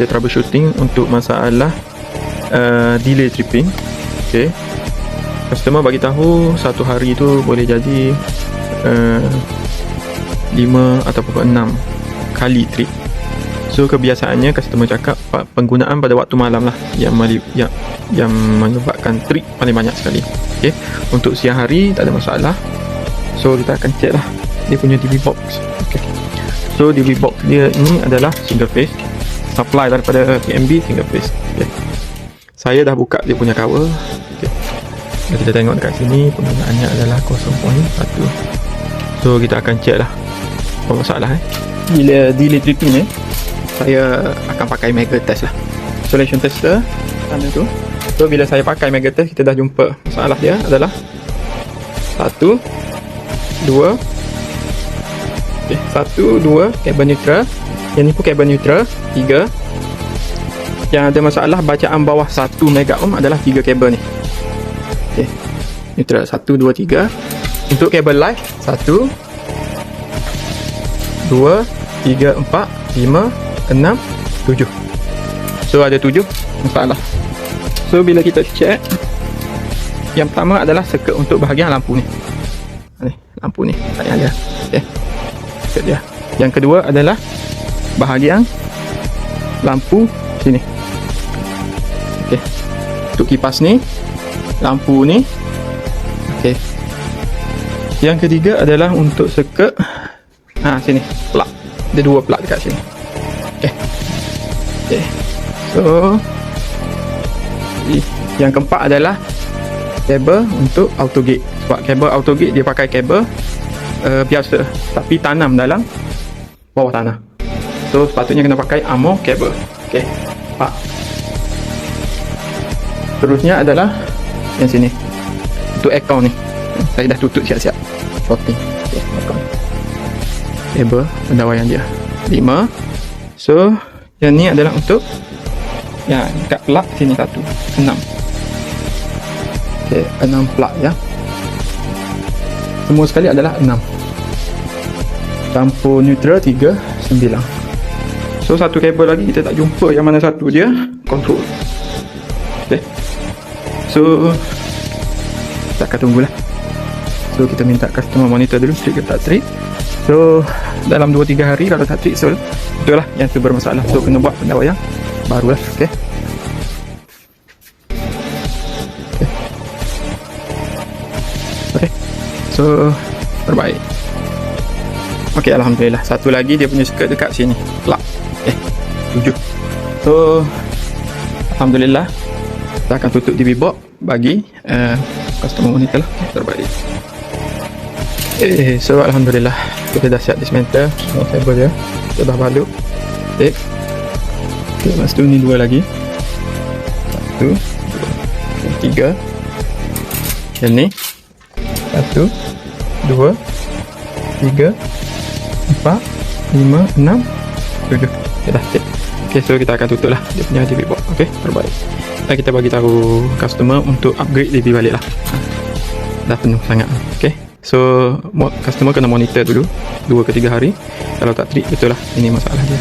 ada troubleshooting untuk masalah delay tripping. Okay, customer bagi tahu satu hari tu boleh jadi 5 ataupun 6 kali trip. So kebiasaannya customer cakap penggunaan pada waktu malam lah yang menyebabkan trip paling banyak sekali. Okay, untuk siang hari tak ada masalah. So kita akan check lah dia punya DB box. Okay, so DB box dia ini adalah single phase, supply daripada PMB single phase. Okay, saya dah buka dia punya cover. Okay, kita tengok dekat sini penggunaannya adalah 0.1. So kita akan check lah apa masalah bila delay tripping saya akan pakai mega test lah, isolation tester sana tu. So bila saya pakai mega test, kita dah jumpa masalah dia adalah 1, 2. Okay, 1, 2 kabel neutral, yang ni pun kabel neutral. 3, yang ada masalah bacaan bawah 1 mega ohm adalah 3 kabel ni. Okay, neutral 1, 2, 3. Untuk kabel live 1, 2, 3, 4, 5, 6, 7. So ada 7 masalah. So bila kita check, yang pertama adalah circuit untuk bahagian lampu ni. Lampu ni tak ada. Okay, circuit dia. Yang kedua adalah bahagian lampu sini. Okay, untuk kipas ni, lampu ni. Okay, yang ketiga adalah untuk circuit sini, plug. Ada 2 plug dekat sini. Okay, so yang keempat adalah kabel untuk auto gate. Sebab kabel auto gate dia pakai kabel biasa tapi tanam dalam bawah tanah. So sepatutnya kena pakai armor kabel. Okay, terusnya adalah yang sini untuk aircon ni. Saya dah tutup siap-siap shorting. Okay, aircon kabel pendawaian dia 5. So yang ni adalah untuk yang dekat plug sini 1, 6. Okay, 6 plug ya. Semua sekali adalah 6. Lampu neutral 3, 9. So satu kabel lagi kita tak jumpa yang mana satu dia control. Okay, so kita akan tunggulah. So kita minta customer monitor dulu trip ke tak trip. So dalam 2-3 hari kalau tak trip, so betul lah yang tu bermasalah. So kena buat pendawaian baru lah. Okay, so terbaik. Okay, alhamdulillah. Satu lagi dia punya circuit dekat sini, plug. 7. So alhamdulillah kita akan tutup DB box bagi customer monitor lah. Okay, terbaik. So alhamdulillah kita dah siap dismantle kabel dia. Kita dah balut. Okay, lepas tu ni 2 lagi. 1, 2, 3. Yang ni 1, 2, 3, 4, 5, 6, 7. Okay, dah set. Okay, so kita akan tutup lah dia punya DB box. Okay, terbaik. Dan kita bagi tahu customer untuk upgrade DB balik lah. Dah penuh sangat. Okay, so customer kena monitor dulu 2 ke 3 hari. Kalau tak trip, betul lah ini masalah dia.